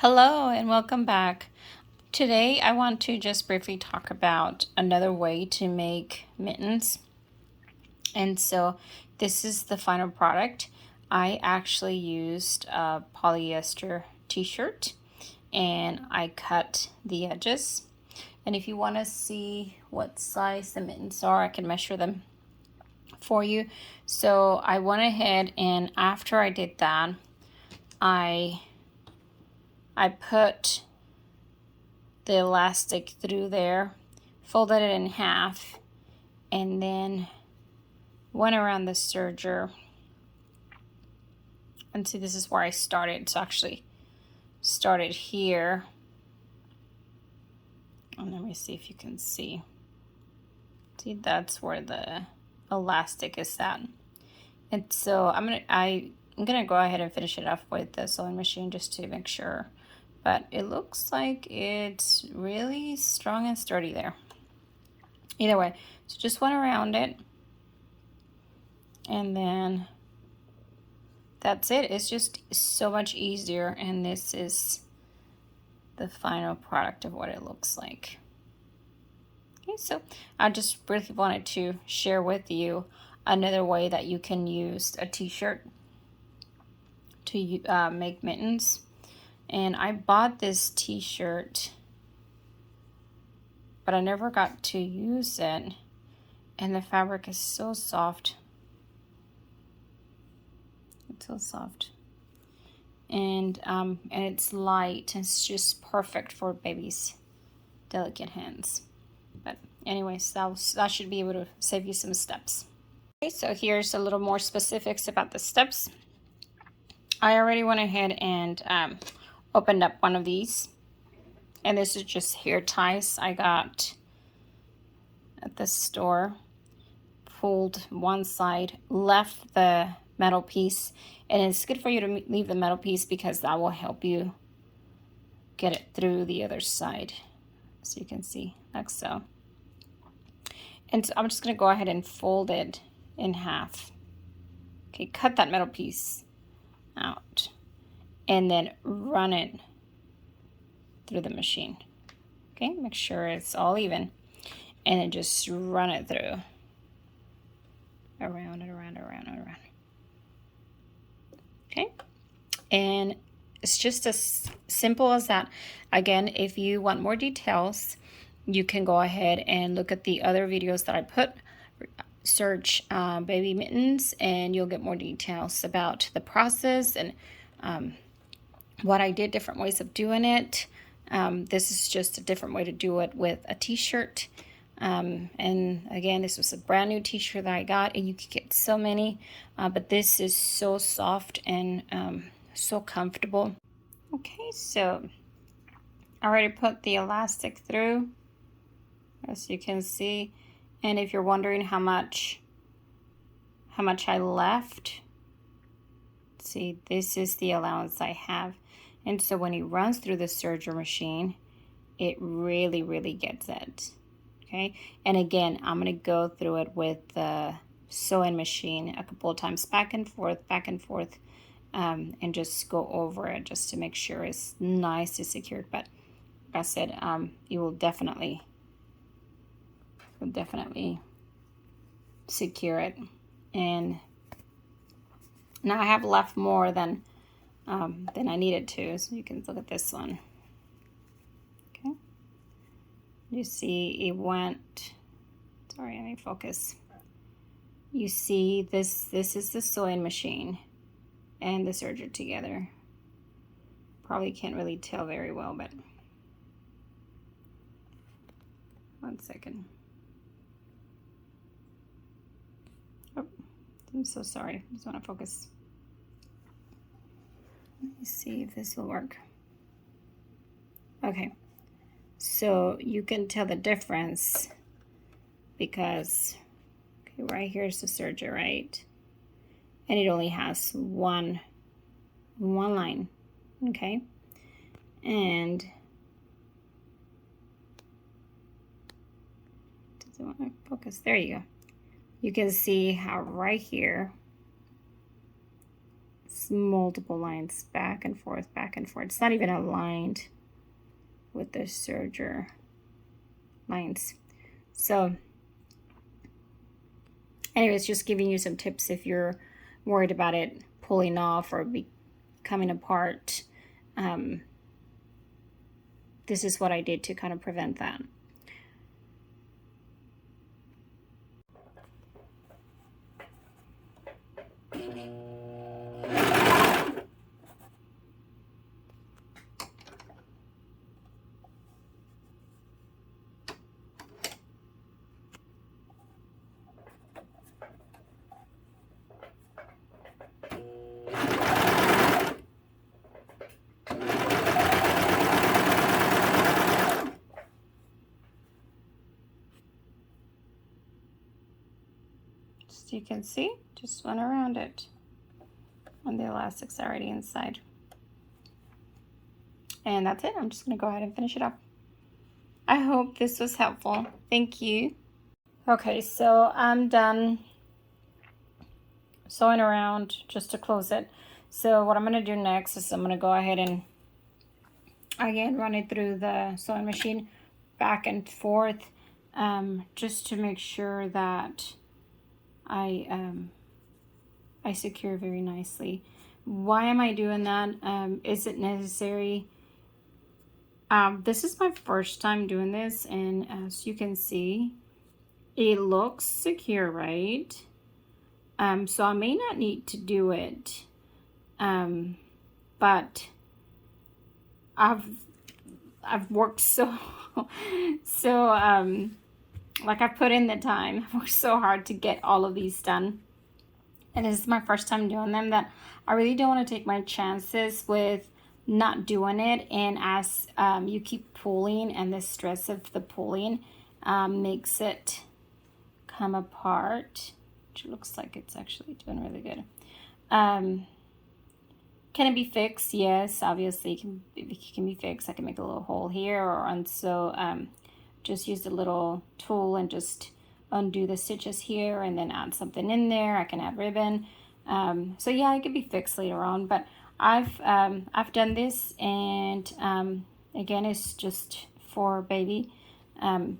Hello and welcome back. Today I want to just briefly talk about another way to make mittens. And so this is the final product. I actually used a polyester t-shirt and I cut the edges. And if you want to see what size the mittens are, I can measure them for you. So I went ahead and after I did that, I put the elastic through there, folded it in half, and then went around the serger. And see, this is where I started. It's actually started here. And let me see if you can see. See, that's where the elastic is at. And so I'm gonna go ahead and finish it off with the sewing machine just to make sure. But it looks like it's really strong and sturdy there. Either way, so just went around it. And then that's it. It's just so much easier. And this is the final product of what it looks like. Okay, so I just briefly wanted to share with you another way that you can use a t-shirt to make mittens. And I bought this t-shirt, but I never got to use it. And the fabric is so soft. It's so soft. And it's light. It's just perfect for babies' delicate hands. But anyways, that should be able to save you some steps. Okay, so here's a little more specifics about the steps. I already went ahead and opened up one of these, and this is just hair ties I got at the store. Pulled one side, left the metal piece, and it's good for you to leave the metal piece because that will help you get it through the other side, so you can see like so. And so I'm just going to go ahead and fold it in half. Okay, cut that metal piece out and then run it through the machine. Okay, make sure it's all even, and then just run it through, around and around and around and around. Okay, and it's just as simple as that. Again, if you want more details, you can go ahead and look at the other videos that I put. Search baby mittens and you'll get more details about the process and what I did, different ways of doing it. This is just a different way to do it with a t-shirt. And again, this was a brand new t-shirt that I got, and you could get so many, but this is so soft and so comfortable. Okay, so I already put the elastic through, as you can see. And if you're wondering how much I left, see, this is the allowance I have. And so when it runs through the serger machine, it really gets it. Okay, and again, I'm gonna go through it with the sewing machine a couple of times, back and forth, and just go over it just to make sure it's nice and secured. But like I said, you will definitely secure it. And now I have left more than I needed to, so you can look at this one. Okay, you see it went, sorry, let me focus. You see this is the sewing machine and the serger together. Probably can't really tell very well, but one second. Oh, I'm so sorry. I just want to focus. Let me see if this will work. Okay, so you can tell the difference because, okay, right here is the serger, right? And it only has one line, okay? And doesn't want to focus. There you go. You can see how right here It's multiple lines back and forth, back and forth. It's not even aligned with the serger lines. So anyways, just giving you some tips if you're worried about it pulling off or coming apart. This is what I did to kind of prevent that. So you can see, just went around it, and the elastic's already inside. And that's it. I'm just going to go ahead and finish it up. I hope this was helpful. Thank you. Okay, so I'm done sewing around just to close it. So what I'm going to do next is I'm going to go ahead and again run it through the sewing machine back and forth, just to make sure that I secure very nicely. Why am I doing that? Is it necessary? This is my first time doing this, and as you can see, it looks secure, right? So I may not need to do it, but I've worked so like I put in the time. I've worked so hard to get all of these done, and this is my first time doing them, that I really don't want to take my chances with not doing it. And as you keep pulling, and the stress of the pulling makes it come apart, which looks like it's actually doing really good. Can it be fixed? Yes, obviously it can be fixed. I can make a little hole here, or just use the little tool and just undo the stitches here and then add something in there. I can add ribbon. So yeah, it could be fixed later on, but I've done this, and again, it's just for baby. They're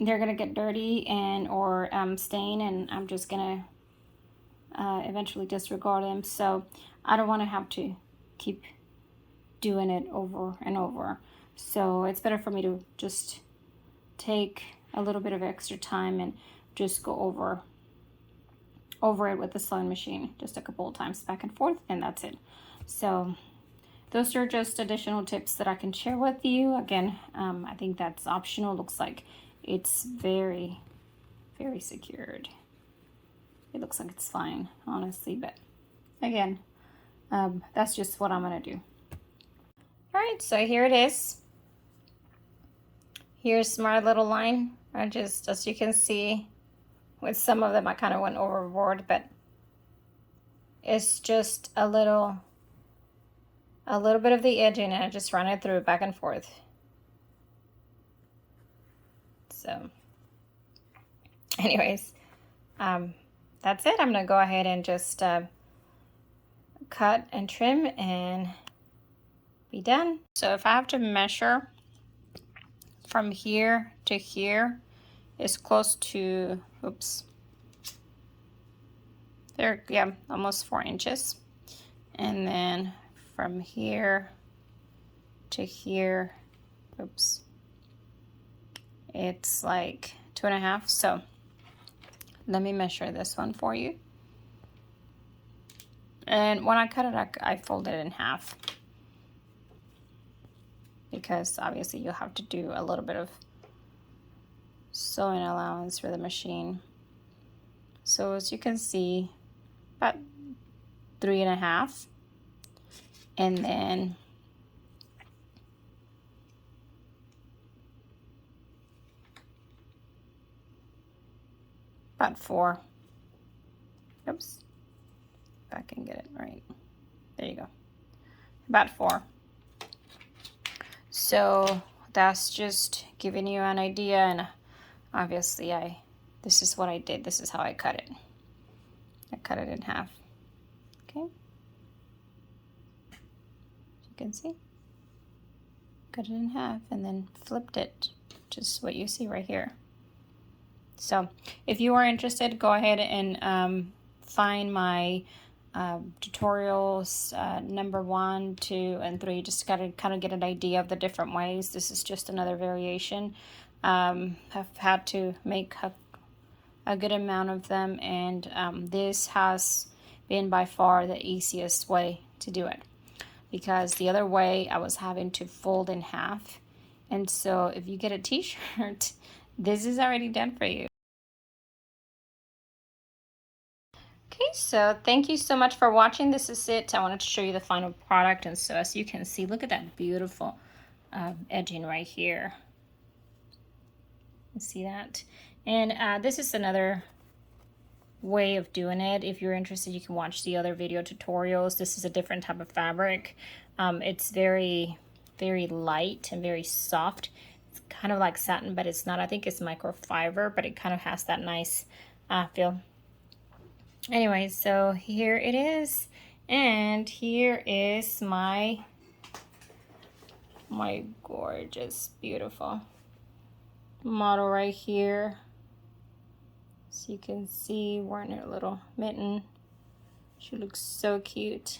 gonna get dirty or stain, and I'm just gonna eventually disregard them. So I don't want to have to keep doing it over and over. So it's better for me to just take a little bit of extra time and just go over it with the sewing machine just a couple of times back and forth, and that's it. So those are just additional tips that I can share with you. Again, I think that's optional. Looks like it's very, very secured. It looks like it's fine, honestly, but again, that's just what I'm gonna do. All right, so here it is. Here's my little line. I just, as you can see, with some of them I kind of went overboard, but it's just a little bit of the edging, and I just run it through back and forth. So anyways, that's it. I'm gonna go ahead and just cut and trim and be done. So if I have to measure from here to here, it's close to, oops, there, yeah, almost 4 inches. And then from here to here, oops, it's like 2.5. So let me measure this one for you. And when I cut it, I fold it in half, because obviously you'll have to do a little bit of sewing allowance for the machine. So as you can see, about 3.5, and then about 4. Oops, if I can get it right. There you go. About 4. So that's just giving you an idea, and obviously this is what I did. This is how I cut it. I cut it in half. Okay. can see. Cut it in half and then flipped it, just what you see right here. So if you are interested, go ahead and find my tutorials number 1, 2, and 3. Just gotta kind of get an idea of the different ways. This is just another variation. I've had to make a good amount of them, and this has been by far the easiest way to do it, because the other way I was having to fold in half. And so if you get a t-shirt, this is already done for you. Okay, so thank you so much for watching. This is it. I wanted to show you the final product. And so as you can see, look at that beautiful edging right here. You see that? And this is another way of doing it. If you're interested, you can watch the other video tutorials. This is a different type of fabric. It's very, very light and very soft. It's kind of like satin, but it's not. I think it's microfiber, but it kind of has that nice feel. Anyway, so here it is, and here is my gorgeous, beautiful model right here. So you can see wearing her little mitten. She looks so cute.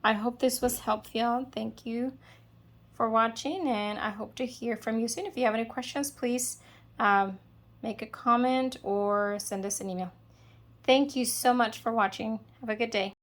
I hope this was helpful. Thank you for watching, and I hope to hear from you soon. If you have any questions, please make a comment or send us an email. Thank you so much for watching. Have a good day.